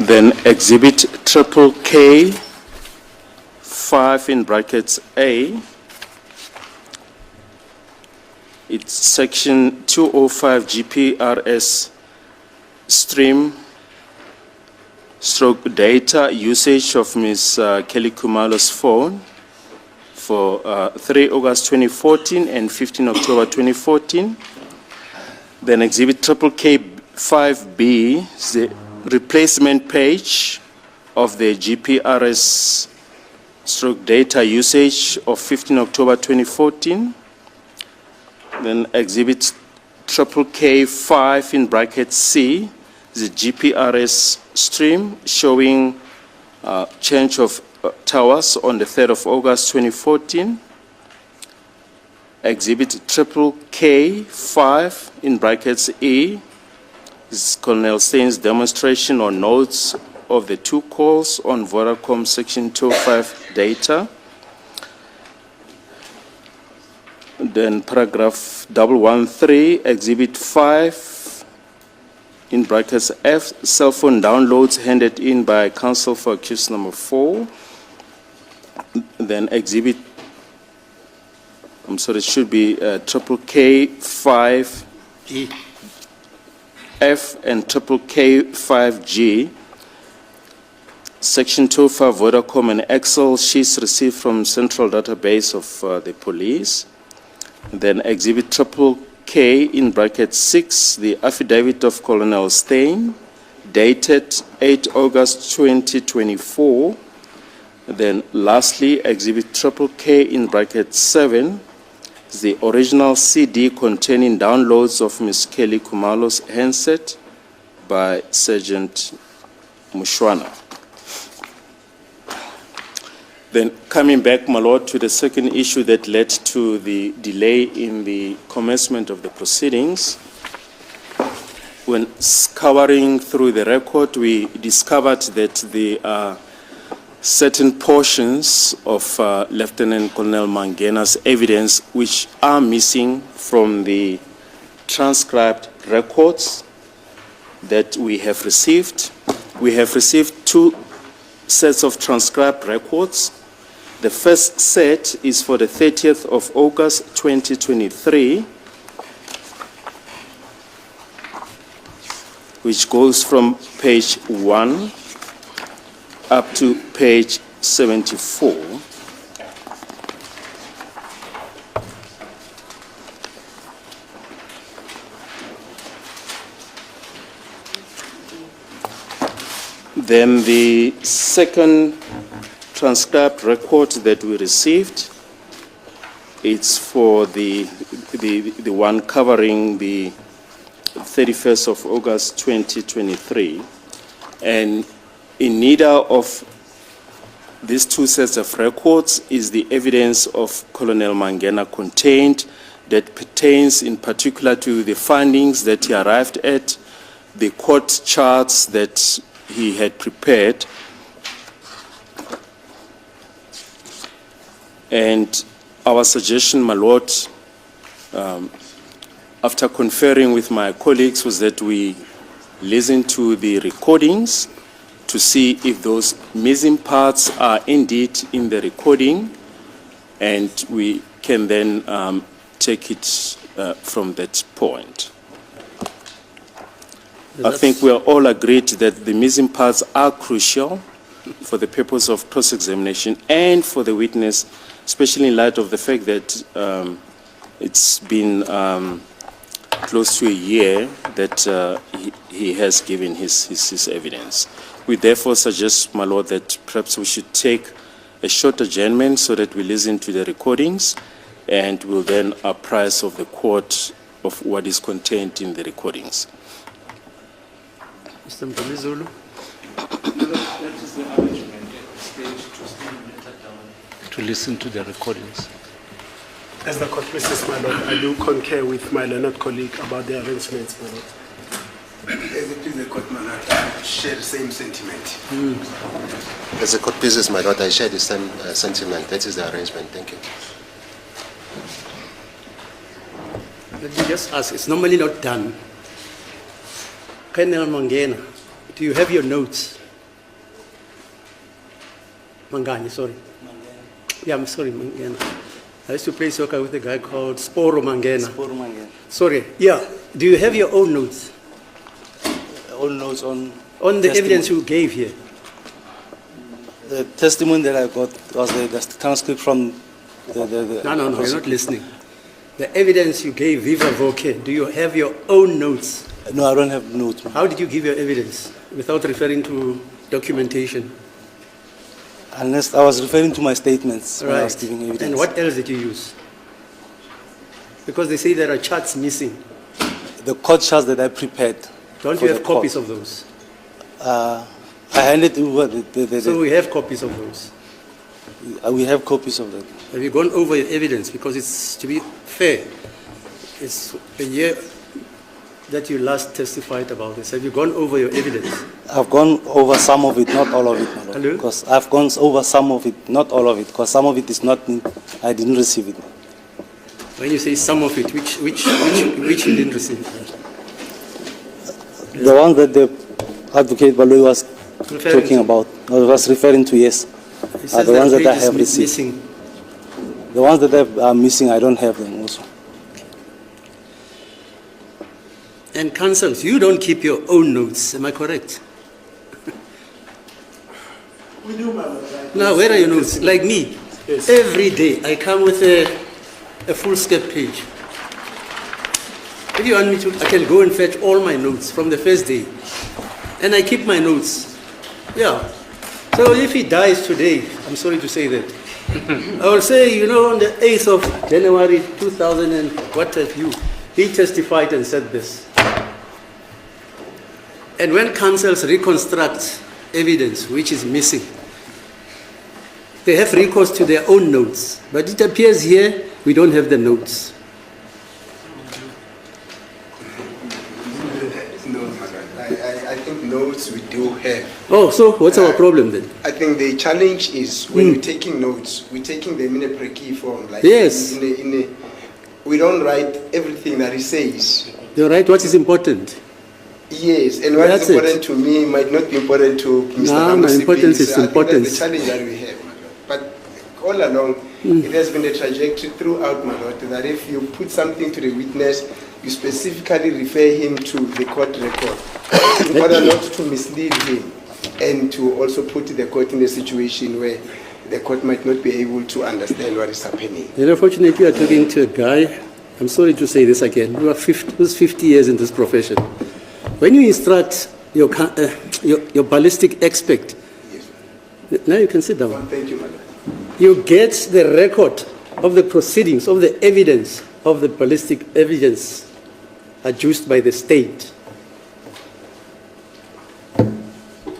Then Exhibit triple K 5 in brackets A. It's section 205 GPRS stream stroke data usage of Ms. Kelly Kumalo's phone for 3 August 2014 and 15 October 2014. Then Exhibit triple K 5B is the replacement page of the GPRS stroke data usage of 15 October 2014. Then Exhibit triple K 5 in bracket C, the GPRS stream showing change of towers on the 3rd of August 2014. Exhibit triple K 5 in brackets E is Colonel Stein's demonstration or notes of the 2 calls on Vodacom section 205 data. Then paragraph 113, Exhibit 5 in brackets F, cell phone downloads handed in by counsel for accused number 4. Then Exhibit, I'm sorry, it should be triple K 5 E. F and triple K 5G. Section 205 Vodacom and Excel sheets received from central database of the police. Then Exhibit triple K in bracket 6, the affidavit of Colonel Stein, dated 8 August 2024. Then lastly, Exhibit triple K in bracket 7, the original CD containing downloads of Ms. Kelly Kumalo's handset by Sergeant Mushwana. Then coming back, my lord, to the second issue that led to the delay in the commencement of the proceedings. When scouring through the record, we discovered that there are certain portions of Lieutenant Colonel Mangena's evidence which are missing from the transcribed records that we have received. We have received 2 sets of transcribed records. The first set is for the 30th of August 2023, which goes from page 1 up to page 74. Then the second transcribed record that we received, it's for the one covering the 31st of August 2023. And in neither of these 2 sets of records is the evidence of Colonel Mangena contained that pertains in particular to the findings that he arrived at, the court charts that he had prepared. And our suggestion, my lord, after conferring with my colleagues, was that we listen to the recordings to see if those missing parts are indeed in the recording, and we can then take it from that point. I think we are all agreed that the missing parts are crucial for the purpose of cross-examination and for the witness, especially in light of the fact that it's been close to a year that he has given his evidence. We therefore suggest, my lord, that perhaps we should take a short adjournment so that we listen to the recordings and will then apprise of the court of what is contained in the recordings. Mr. Mzulu. That is the arrangement at stage to stand later down to listen to the recordings. As the court pleases, my lord, I do concur with my learned colleague about the arrangements, my lord. As it is the court, my lord, I share the same sentiment. As the court pleases, my lord, I share the same sentiment. That is the arrangement. Thank you. Let me just ask, it's normally not done. Colonel Mangena, do you have your notes Mangani, sorry. Yeah, I'm sorry, Mangena. I used to play soccer with a guy called Sporo Mangena. Sporo Mangena. Sorry. Yeah. Do you have your own notes All notes on on the testimony. evidence you gave here? The testimony that I got was the transcript from the No, you're not listening. The evidence you gave viva voce, do you have your own notes? No, I don't have notes. How did you give your evidence without referring to documentation? Unless I was referring to my statements when I was Right. giving evidence. And what else did you use? Because they say there are charts missing. The court charts that I prepared. Don't for you the have copies court. of those? I handed over So we have copies of those. we have copies of that. Have you gone over your evidence? Because it's, to be fair, it's a year that you last testified about this. Have you gone over your evidence? I've gone over some of it, not all of it, my lord. Hello? Because I've gone over some of it, not all of it, because some of it is not, I didn't receive it. When you say some of it, which you didn't receive? The one that the advocate Baloyi was Referring talking to? about, or was referring to, yes, It are says the ones that I page have is received. missing. The ones that are missing, I don't have them also. And counsels, you don't keep your own notes, am I correct? We do, my lord. Right? Now, where are your notes? Like me, Yes. every day I come with a full-step page. If you want me to, I can go and fetch all my notes from the first day. And I keep my notes. Yeah. So if he dies today, I'm sorry to say that, I will say, you know, on the 8th of January 2000 and what have you, he testified and said this. And when counsels reconstruct evidence which is missing, they have recourse to their own notes. But it appears here we don't have the notes. No, madam. I think notes we do have. Oh, so what's our problem then? I think the challenge is when we're taking notes, we're taking them in a pre-key form. Like Yes. We don't write everything that he says. They write what is important. Yes, and what That's is it. important to me might not be important to Mr. No, my Hamasipi. importance is So I think importance. that's the challenge that we have, my lord. But all along, it has been a trajectory throughout, my lord, that if you put something to the witness, you specifically refer him to the court record in order not to mislead him and to also put the court in a situation where the court might not be able to understand what is happening. And unfortunately, you are talking to a guy, I'm sorry to say this again, who's 50 years in this profession. When you instruct your ballistic expert, Yes. now you can sit Well, down. thank you, madam. You get the record of the proceedings, of the evidence, of the ballistic evidence adduced by the state.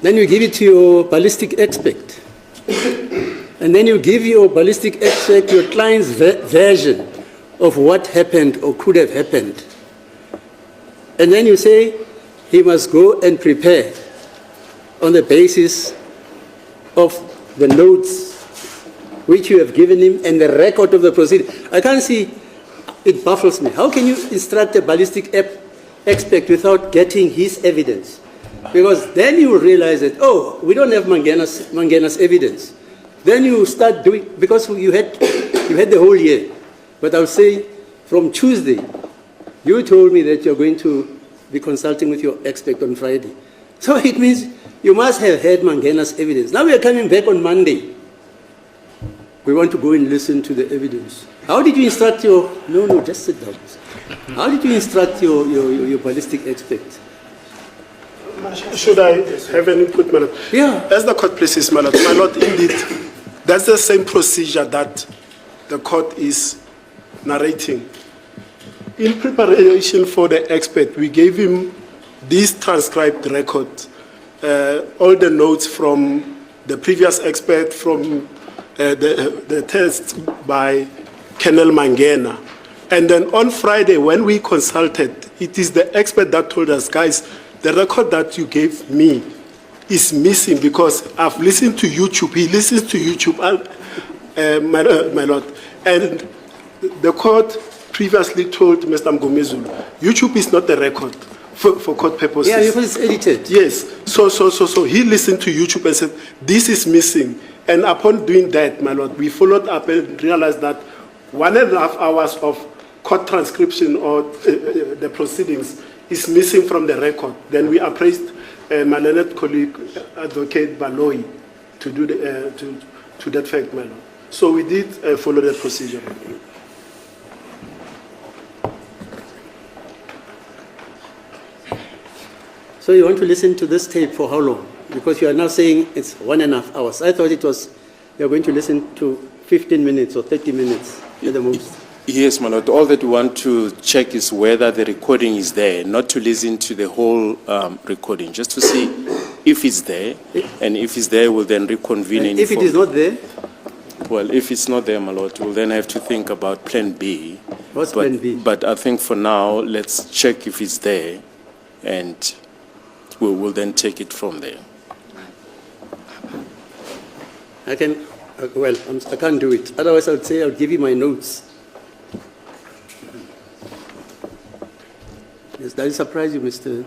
Then you give it to your ballistic expert. And then you give your ballistic expert your client's version of what happened or could have happened. And then you say he must go and prepare on the basis of the notes which you have given him and the record of the proceeding. I can't see, it baffles me. How can you instruct a ballistic expert without getting his evidence? Because then you will realize that, oh, we don't have Mangena's evidence. Then you start doing, because you had the whole year. But I'll say, from Tuesday, you told me that you're going to be consulting with your expert on Friday. So it means you must have had Mangena's evidence. Now we are coming back on Monday. We want to go and listen to the evidence. How did you instruct your, no, just sit down. How did you instruct your ballistic expert? Should I have an input, my lord? Yeah. As the court places, my lord, indeed, that's the same procedure that the court is narrating. In preparation for the expert, we gave him this transcribed record, all the notes from the previous expert, from the test by Colonel Mangena. And then on Friday, when we consulted, it is the expert that told us, guys, the record that you gave me is missing because I've listened to YouTube. He listens to YouTube, my lord. And the court previously told Mr. Mgomezulu, YouTube is not the record for court purposes. Yeah, because it's edited. Yes. So he listened to YouTube and said, this is missing. And upon doing that, my lord, we followed up and realized that 1.5 hours of court transcription or the proceedings is missing from the record. Then we appraised my learned colleague, Advocate Baloyi, to do to that fact, my lord. So we did follow that procedure. So you want to listen to this tape for how long? Because you are now saying it's 1.5 hours. I thought it was, you're going to listen to 15 minutes or 30 minutes at the most. Yes, my lord. All that we want to check is whether the recording is there, not to listen to the whole recording, just to see if it's there. And if it's there, we'll then reconvene. And if it is not there, Well, if it's not there, my lord, we'll then have to think about plan B. What's plan B? But I think for now, let's check if it's there, and we'll then take it from there. I can, I can't do it. Otherwise, I would say I'll give you my notes. Yes, that will surprise you, Mr.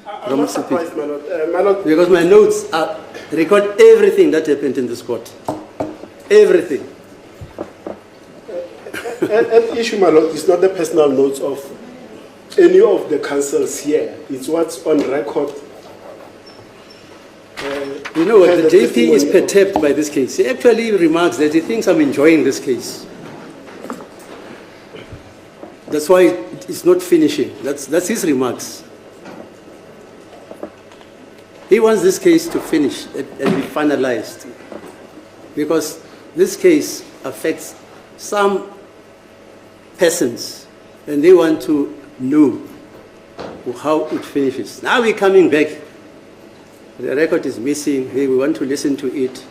I'm not surprised, my lord. My lord, Because my notes record everything that happened in this court. Everything. an issue, my lord, is not the personal notes of any of the councils here. It's what's on record. You know what, the the JP is testimony of- perturbed by this case. He actually remarks that he thinks I'm enjoying this case. That's why it's not finishing. That's his remarks. He wants this case to finish and be finalized. Because this case affects some persons, and they want to know how it finishes. Now we're coming back. The record is missing. Hey, we want to listen to it.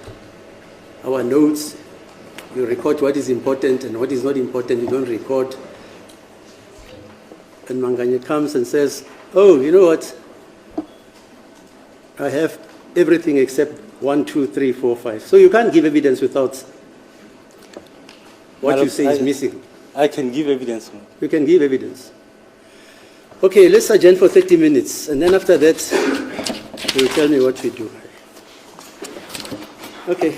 Our notes, you record what is important and what is not important, you don't record. And Manganye comes and says, oh, you know what? I have everything except 1, 2, 3, 4, 5. So you can't give evidence without what you say is missing. I can give evidence. You can give evidence. Okay, let's adjourn for 30 minutes. And then after that, you will tell me what we do. Okay.